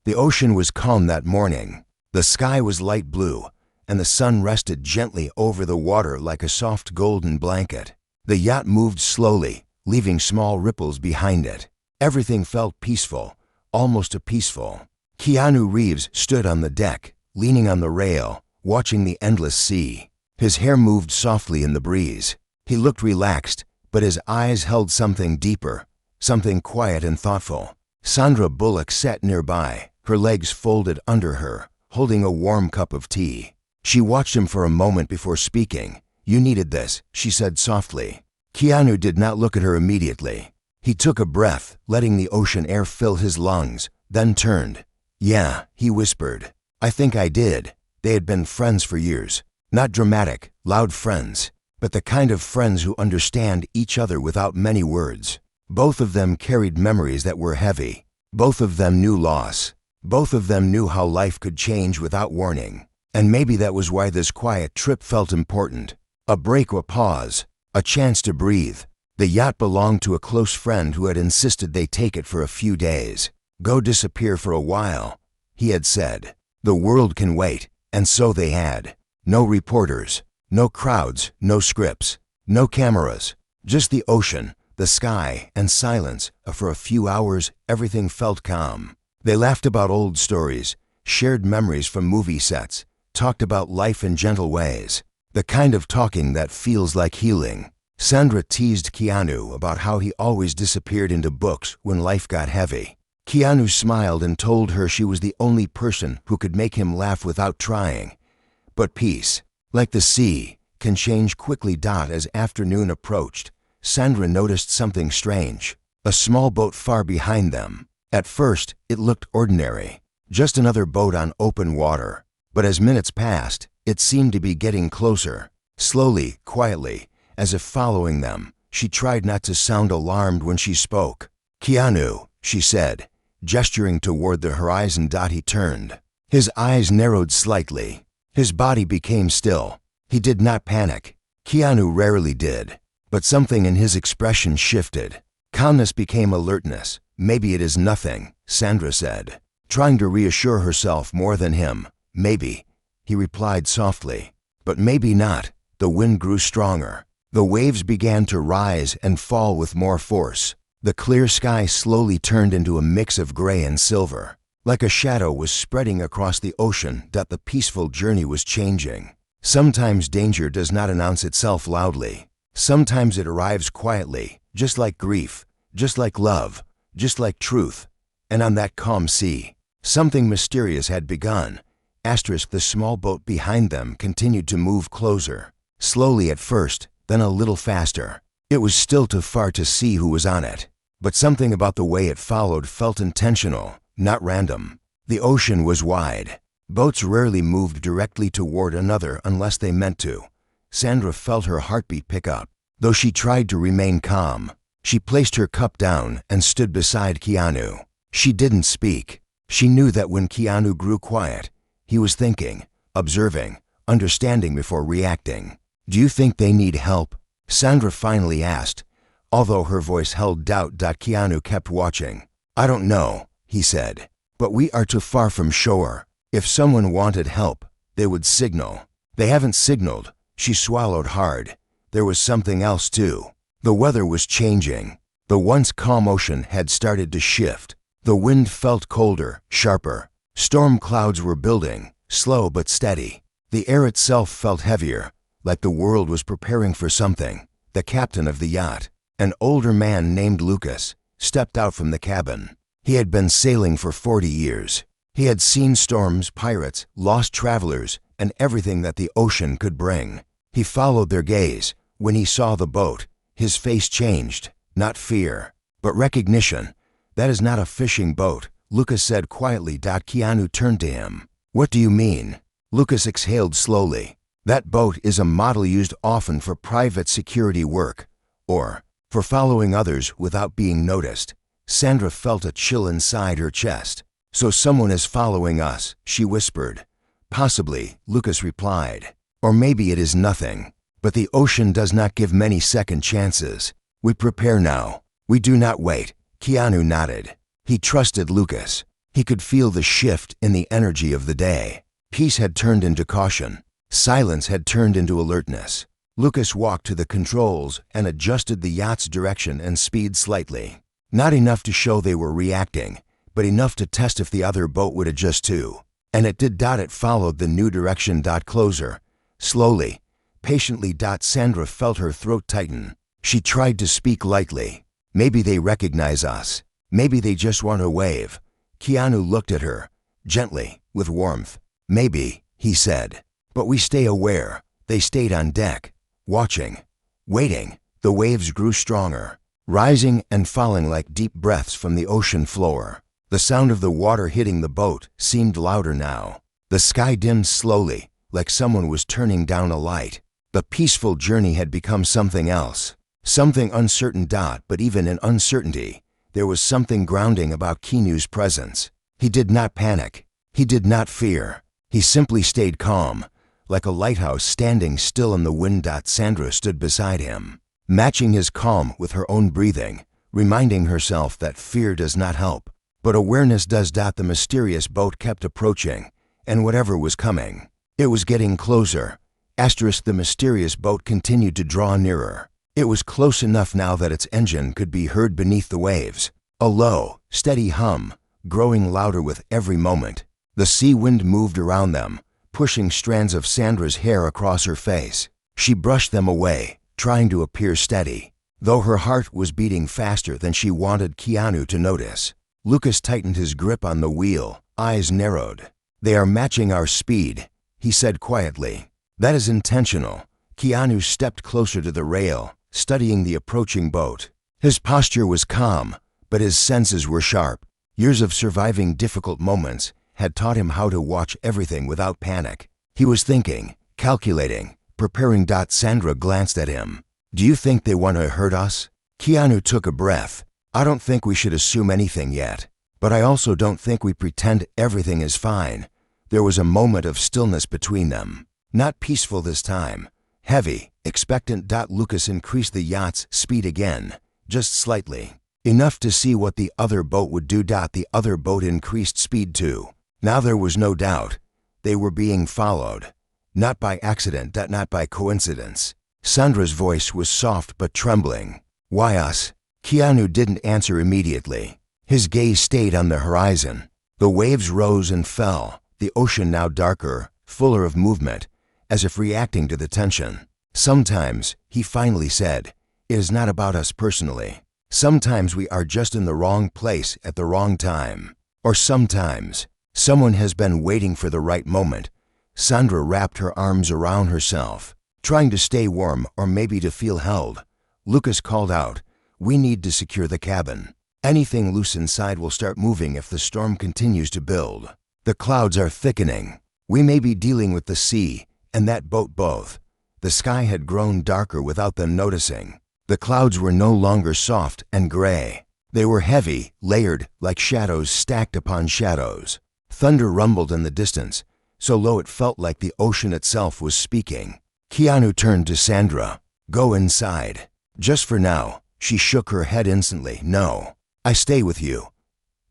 The ocean was calm that morning. The sky was light blue, and the sun rested gently over the water like a soft golden blanket. The yacht moved slowly, leaving small ripples behind it. Everything felt peaceful, almost peaceful. Keanu Reeves stood on the deck, leaning on the rail, watching the endless sea. His hair moved softly in the breeze. He looked relaxed, but his eyes held something deeper, something quiet and thoughtful. Sandra Bullock sat nearby, her legs folded under her, holding a warm cup of tea. She watched him for a moment before speaking. "You needed this," she said softly. Keanu did not look at her immediately. He took a breath, letting the ocean air fill his lungs, then turned. "Yeah," he whispered. "I think I did." They had been friends for years. Not dramatic, loud friends, but the kind of friends who understand each other without many words. Both of them carried memories that were heavy. Both of them knew loss. Both of them knew how life could change without warning. And maybe that was why this quiet trip felt important. A break or pause, a chance to breathe. The yacht belonged to a close friend who had insisted they take it for a few days. "Go disappear for a while," he had said. "The world can wait," and so they had. No reporters, no crowds, no scripts, no cameras, just the ocean, the sky, and silence. For a few hours, everything felt calm. They laughed about old stories, shared memories from movie sets, talked about life in gentle ways. The kind of talking that feels like healing. Sandra teased Keanu about how he always disappeared into books when life got heavy. Keanu smiled and told her she was the only person who could make him laugh without trying. But peace, like the sea, can change quickly. As afternoon approached, Sandra noticed something strange. A small boat far behind them. At first, it looked ordinary, just another boat on open water. But as minutes passed, it seemed to be getting closer, slowly, quietly, as if following them. She tried not to sound alarmed when she spoke. "Keanu," she said, gesturing toward the horizon. He turned. His eyes narrowed slightly. His body became still. He did not panic. Keanu rarely did. But something in his expression shifted. Calmness became alertness. "Maybe it is nothing," Sandra said, trying to reassure herself more than him. "Maybe," he replied softly. But maybe not. The wind grew stronger. The waves began to rise and fall with more force. The clear sky slowly turned into a mix of gray and silver. Like a shadow was spreading across the ocean. The peaceful journey was changing. Sometimes danger does not announce itself loudly. Sometimes it arrives quietly, just like grief, just like love, just like truth. And on that calm sea, something mysterious had begun. The small boat behind them continued to move closer, slowly at first, then a little faster. It was still too far to see who was on it, but something about the way it followed felt intentional, not random. The ocean was wide. Boats rarely moved directly toward another unless they meant to. Sandra felt her heartbeat pick up. Though she tried to remain calm, she placed her cup down and stood beside Keanu. She didn't speak. She knew that when Keanu grew quiet, he was thinking, observing, understanding before reacting. "Do you think they need help?" Sandra finally asked, although her voice held doubt. Keanu kept watching. "I don't know," he said, "but we are too far from shore. If someone wanted help, they would signal. They haven't signaled." She swallowed hard. There was something else too. The weather was changing. The once calm ocean had started to shift. The wind felt colder, sharper. Storm clouds were building, slow but steady. The air itself felt heavier, like the world was preparing for something. The captain of the yacht, an older man named Lucas, stepped out from the cabin. He had been sailing for 40 years. He had seen storms, pirates, lost travelers, and everything that the ocean could bring. He followed their gaze. When he saw the boat, his face changed. Not fear, but recognition. "That is not a fishing boat," Lucas said quietly. Keanu turned to him. "What do you mean?" Lucas exhaled slowly. "That boat is a model used often for private security work, or for following others without being noticed." Sandra felt a chill inside her chest. "So someone is following us," she whispered. "Possibly," Lucas replied. "Or maybe it is nothing. But the ocean does not give many second chances. We prepare now. We do not wait." Keanu nodded. He trusted Lucas. He could feel the shift in the energy of the day. Peace had turned into caution. Silence had turned into alertness. Lucas walked to the controls and adjusted the yacht's direction and speed slightly. Not enough to show they were reacting, but enough to test if the other boat would adjust too. And it did. It followed the new direction. Closer. Slowly, patiently. Sandra felt her throat tighten. She tried to speak lightly. Maybe they recognize us. Maybe they just want to wave. Keanu looked at her, gently, with warmth. Maybe, he said. But we stay aware. They stayed on deck, watching, waiting. The waves grew stronger, rising and falling like deep breaths from the ocean floor. The sound of the water hitting the boat seemed louder now. The sky dimmed slowly, like someone was turning down a light. The peaceful journey had become something else, something uncertain. But even in uncertainty, there was something grounding about Keanu's presence. He did not panic. He did not fear. He simply stayed calm, like a lighthouse standing still in the wind. Sandra stood beside him, matching his calm with her own breathing, reminding herself that fear does not help, but awareness does. The mysterious boat kept approaching, and whatever was coming, it was getting closer. The mysterious boat continued to draw nearer. It was close enough now that its engine could be heard beneath the waves. A low, steady hum, growing louder with every moment. The sea wind moved around them, pushing strands of Sandra's hair across her face. She brushed them away, trying to appear steady, though her heart was beating faster than she wanted Keanu to notice. Lucas tightened his grip on the wheel, eyes narrowed. "They are matching our speed," he said quietly. "That is intentional." Keanu stepped closer to the rail, studying the approaching boat. His posture was calm, but his senses were sharp. Years of surviving difficult moments had taught him how to watch everything without panic. He was thinking, calculating, preparing. Sandra glanced at him. "Do you think they want to hurt us?" Keanu took a breath. "I don't think we should assume anything yet, but I also don't think we pretend everything is fine." There was a moment of stillness between them. Not peaceful this time. Heavy, expectant. Lucas increased the yacht's speed again, just slightly. Enough to see what the other boat would do. The other boat increased speed too. Now there was no doubt. They were being followed. Not by accident, not by coincidence. Sandra's voice was soft but trembling. "Why us?" Keanu didn't answer immediately. His gaze stayed on the horizon. The waves rose and fell, the ocean now darker, fuller of movement, as if reacting to the tension. "Sometimes," he finally said, "it is not about us personally. Sometimes we are just in the wrong place at the wrong time. Or sometimes, someone has been waiting for the right moment." Sandra wrapped her arms around herself, trying to stay warm or maybe to feel held. Lucas called out, "We need to secure the cabin. Anything loose inside will start moving if the storm continues to build. The clouds are thickening. We may be dealing with the sea and that boat both." The sky had grown darker without them noticing. The clouds were no longer soft and gray. They were heavy, layered, like shadows stacked upon shadows. Thunder rumbled in the distance, so low it felt like the ocean itself was speaking. Keanu turned to Sandra. "Go inside. Just for now." She shook her head instantly. "No, I stay with you."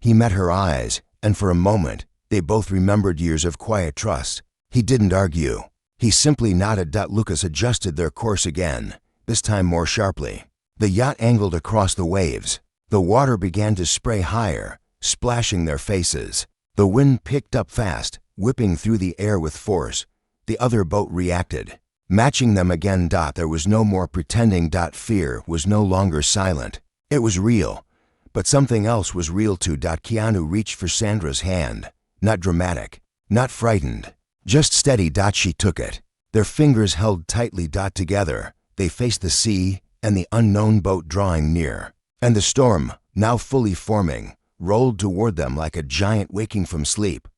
He met her eyes, and for a moment, they both remembered years of quiet trust. He didn't argue. He simply nodded. Lucas adjusted their course again, this time more sharply. The yacht angled across the waves. The water began to spray higher, splashing their faces. The wind picked up fast, whipping through the air with force. The other boat reacted, matching them again. There was no more pretending. Fear was no longer silent. It was real, but something else was real too. Keanu reached for Sandra's hand, not dramatic, not frightened, just steady. She took it. Their fingers held tightly. Together, they faced the sea and the unknown boat drawing near. And the storm, now fully forming, rolled toward them like a giant waking from sleep.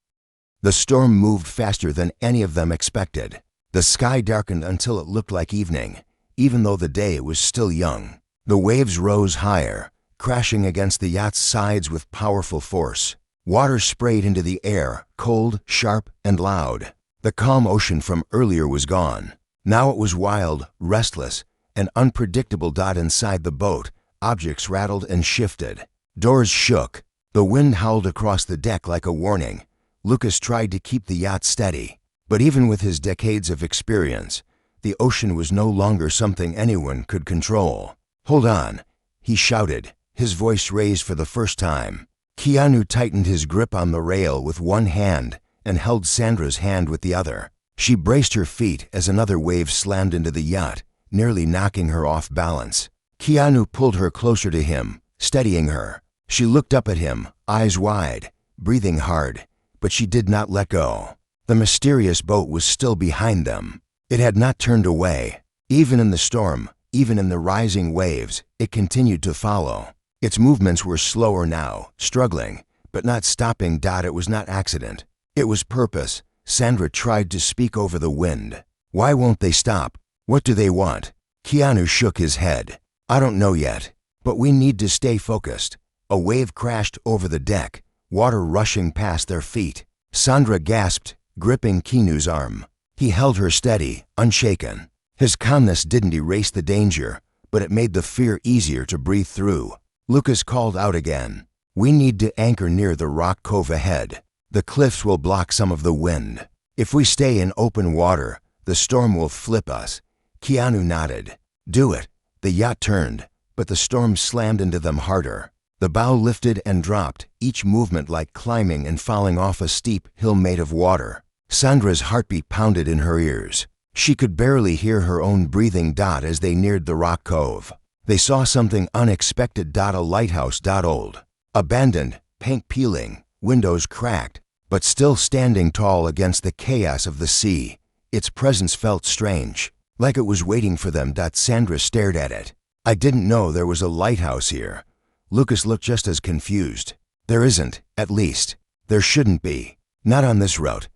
The storm moved faster than any of them expected. The sky darkened until it looked like evening, even though the day was still young. The waves rose higher, crashing against the yacht's sides with powerful force. Water sprayed into the air, cold, sharp, and loud. The calm ocean from earlier was gone. Now it was wild, restless, and unpredictable. Inside the boat, objects rattled and shifted. Doors shook. The wind howled across the deck like a warning. Lucas tried to keep the yacht steady, but even with his decades of experience, the ocean was no longer something anyone could control. "Hold on," he shouted, his voice raised for the first time. Keanu tightened his grip on the rail with one hand and held Sandra's hand with the other. She braced her feet as another wave slammed into the yacht, nearly knocking her off balance. Keanu pulled her closer to him, steadying her. She looked up at him, eyes wide, breathing hard, but she did not let go. The mysterious boat was still behind them. It had not turned away. Even in the storm, even in the rising waves, it continued to follow. Its movements were slower now, struggling, but not stopping. It was not accident. It was purpose. Sandra tried to speak over the wind. "Why won't they stop? What do they want?" Keanu shook his head. "I don't know yet, but we need to stay focused." A wave crashed over the deck, water rushing past their feet. Sandra gasped, gripping Keanu's arm. He held her steady, unshaken. His calmness didn't erase the danger, but it made the fear easier to breathe through. Lucas called out again. "We need to anchor near the rock cove ahead. The cliffs will block some of the wind. If we stay in open water, the storm will flip us." Keanu nodded. "Do it." The yacht turned, but the storm slammed into them harder. The bow lifted and dropped, each movement like climbing and falling off a steep hill made of water. Sandra's heartbeat pounded in her ears. She could barely hear her own breathing. As they neared the rock cove, they saw something unexpected. A lighthouse. Old, abandoned, paint peeling, windows cracked, but still standing tall against the chaos of the sea. Its presence felt strange, like it was waiting for them. Sandra stared at it. "I didn't know there was a lighthouse here." Lucas looked just as confused. "There isn't, at least. There shouldn't be. Not on this route."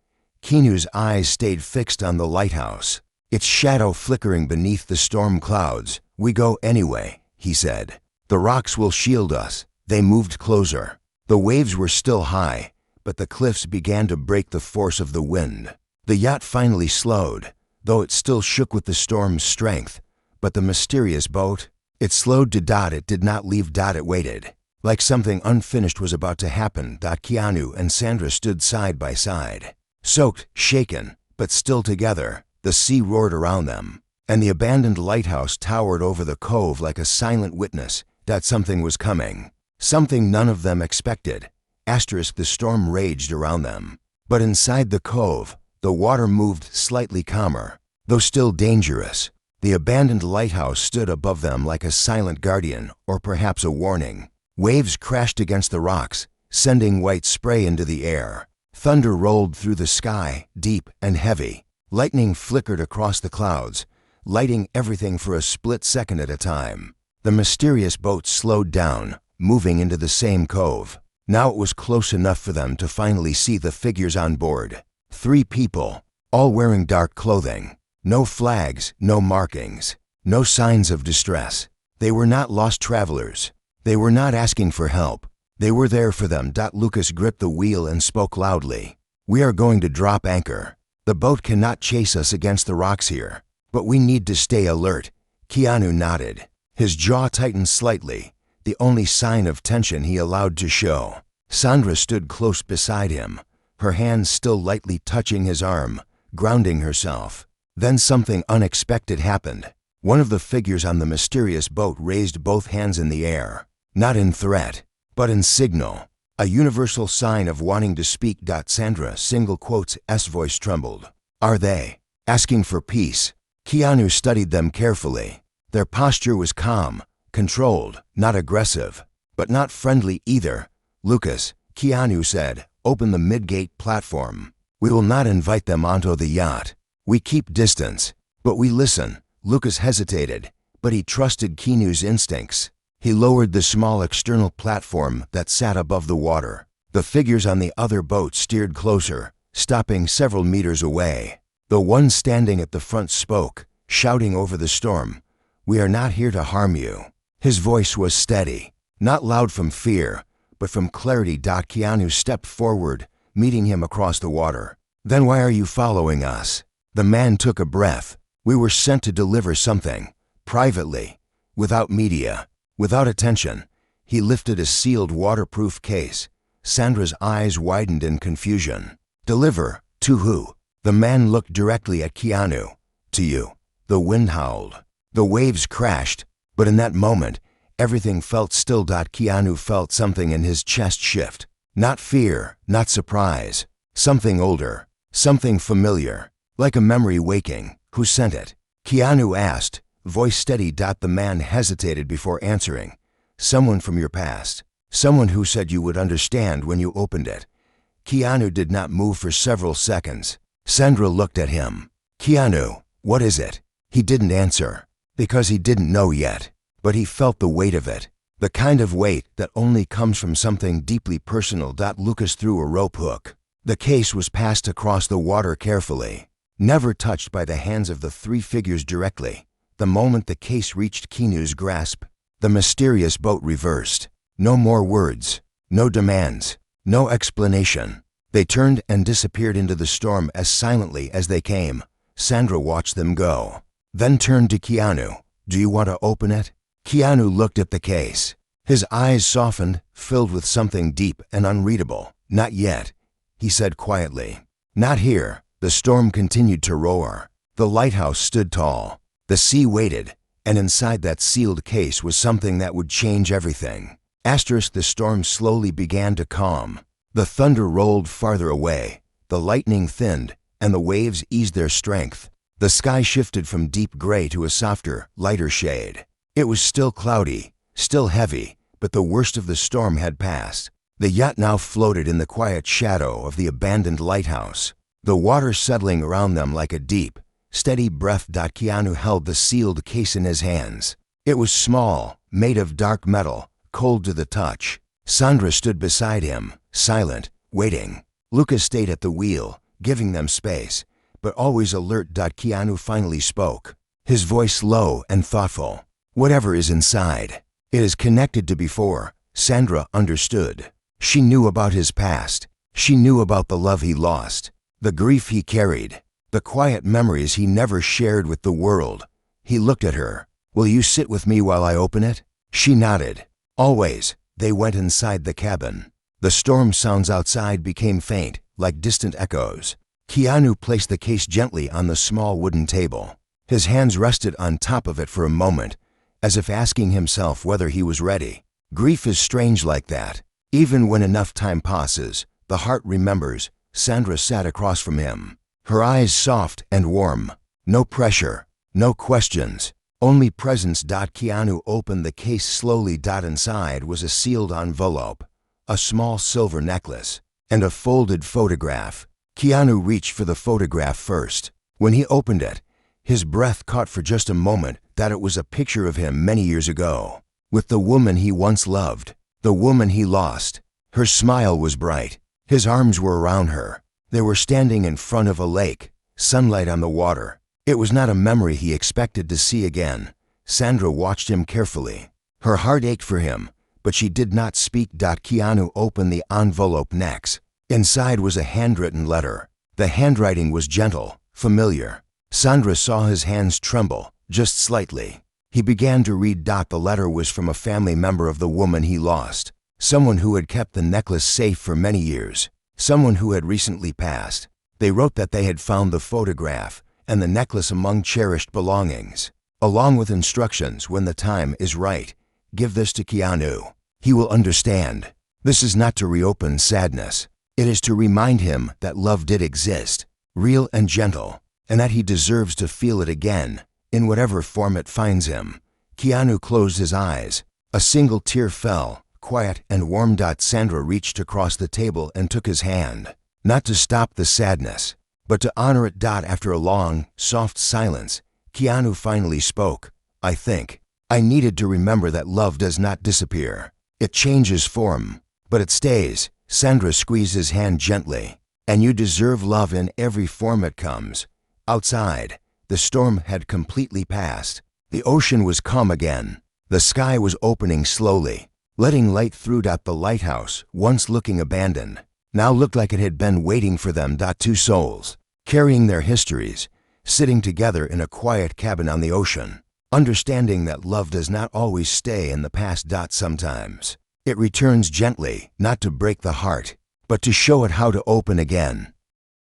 Keanu's eyes stayed fixed on the lighthouse, its shadow flickering beneath the storm clouds. "We go anyway," he said. "The rocks will shield us." They moved closer. The waves were still high, but the cliffs began to break the force of the wind. The yacht finally slowed, though it still shook with the storm's strength. But the mysterious boat, it slowed to. It did not leave. It waited, like something unfinished was about to happen. Keanu and Sandra stood side by side, soaked, shaken, but still together. The sea roared around them, and the abandoned lighthouse towered over the cove like a silent witness that something was coming. Something none of them expected. The storm raged around them, but inside the cove, the water moved slightly calmer, though still dangerous. The abandoned lighthouse stood above them like a silent guardian, or perhaps a warning. Waves crashed against the rocks, sending white spray into the air. Thunder rolled through the sky, deep and heavy. Lightning flickered across the clouds, lighting everything for a split second at a time. The mysterious boat slowed down, moving into the same cove. Now it was close enough for them to finally see the figures on board. 3 people, all wearing dark clothing. No flags, no markings, no signs of distress. They were not lost travelers. They were not asking for help. They were there for them. Lucas gripped the wheel and spoke loudly. "We are going to drop anchor. The boat cannot chase us against the rocks here, but we need to stay alert." Keanu nodded. His jaw tightened slightly, the only sign of tension he allowed to show. Sandra stood close beside him, her hands still lightly touching his arm, grounding herself. Then something unexpected happened. One of the figures on the mysterious boat raised both hands in the air, not in threat, but in signal, a universal sign of wanting to speak. Sandra S voice trembled. "Are they asking for peace?" Keanu studied them carefully. Their posture was calm, controlled, not aggressive, but not friendly either. "Lucas," Keanu said, "open the mid-gate platform. We will not invite them onto the yacht. We keep distance, but we listen." Lucas hesitated, but he trusted Keanu's instincts. He lowered the small external platform that sat above the water. The figures on the other boat steered closer, stopping several meters away. The one standing at the front spoke, shouting over the storm, "We are not here to harm you." His voice was steady, not loud from fear, but from clarity. Keanu stepped forward, meeting him across the water. "Then why are you following us?" The man took a breath. "We were sent to deliver something, privately, without media, without attention." He lifted a sealed waterproof case. Sandra's eyes widened in confusion. Deliver? To who? The man looked directly at Keanu. To you. The wind howled. The waves crashed, but in that moment, everything felt still. Keanu felt something in his chest shift. Not fear, not surprise. Something older. Something familiar. Like a memory waking. Who sent it? Keanu asked, voice steady. The man hesitated before answering. Someone from your past. Someone who said you would understand when you opened it. Keanu did not move for several seconds. Sandra looked at him. Keanu, what is it? He didn't answer, because he didn't know yet, but he felt the weight of it. The kind of weight that only comes from something deeply personal. Lucas threw a rope hook. The case was passed across the water carefully, never touched by the hands of the three figures directly. The moment the case reached Keanu's grasp, the mysterious boat reversed. No more words, no demands, no explanation. They turned and disappeared into the storm as silently as they came. Sandra watched them go, then turned to Keanu. Do you want to open it? Keanu looked at the case. His eyes softened, filled with something deep and unreadable. Not yet, he said quietly. Not here. The storm continued to roar. The lighthouse stood tall. The sea waited, and inside that sealed case was something that would change everything. The storm slowly began to calm. The thunder rolled farther away. The lightning thinned, and the waves eased their strength. The sky shifted from deep gray to a softer, lighter shade. It was still cloudy, still heavy, but the worst of the storm had passed. The yacht now floated in the quiet shadow of the abandoned lighthouse, the water settling around them like a deep, steady breath. Keanu held the sealed case in his hands. It was small, made of dark metal, cold to the touch. Sandra stood beside him, silent, waiting. Lucas stayed at the wheel, giving them space, but always alert. Keanu finally spoke, his voice low and thoughtful. Whatever is inside, it is connected to before. Sandra understood. She knew about his past. She knew about the love he lost, the grief he carried, the quiet memories he never shared with the world. He looked at her. Will you sit with me while I open it? She nodded. Always. They went inside the cabin. The storm sounds outside became faint, like distant echoes. Keanu placed the case gently on the small wooden table. His hands rested on top of it for a moment, as if asking himself whether he was ready. Grief is strange like that. Even when enough time passes, the heart remembers. Sandra sat across from him, her eyes soft and warm. No pressure, no questions, only presence. Keanu opened the case slowly. Inside was a sealed envelope, a small silver necklace, and a folded photograph. Keanu reached for the photograph first. When he opened it, his breath caught for just a moment. It was a picture of him many years ago, with the woman he once loved, the woman he lost. Her smile was bright. His arms were around her. They were standing in front of a lake, sunlight on the water. It was not a memory he expected to see again. Sandra watched him carefully. Her heart ached for him, but she did not speak. Keanu opened the envelope next. Inside was a handwritten letter. The handwriting was gentle, familiar. Sandra saw his hands tremble, just slightly. He began to read. The letter was from a family member of the woman he lost, someone who had kept the necklace safe for many years, someone who had recently passed. They wrote that they had found the photograph and the necklace among cherished belongings, along with instructions when the time is right. Give this to Keanu. He will understand. This is not to reopen sadness. It is to remind him that love did exist, real and gentle, and that he deserves to feel it again, in whatever form it finds him. Keanu closed his eyes. A single tear fell, quiet and warm. Sandra reached across the table and took his hand, not to stop the sadness, but to honor it. After a long, soft silence, Keanu finally spoke. I think I needed to remember that love does not disappear. It changes form, but it stays. Sandra squeezed his hand gently. And you deserve love in every form it comes. Outside, the storm had completely passed. The ocean was calm again. The sky was opening slowly, letting light through. The lighthouse, once looking abandoned, now looked like it had been waiting for them. Two souls, carrying their histories, sitting together in a quiet cabin on the ocean. understanding that love does not always stay in the past. Sometimes it returns gently, not to break the heart, but to show it how to open again.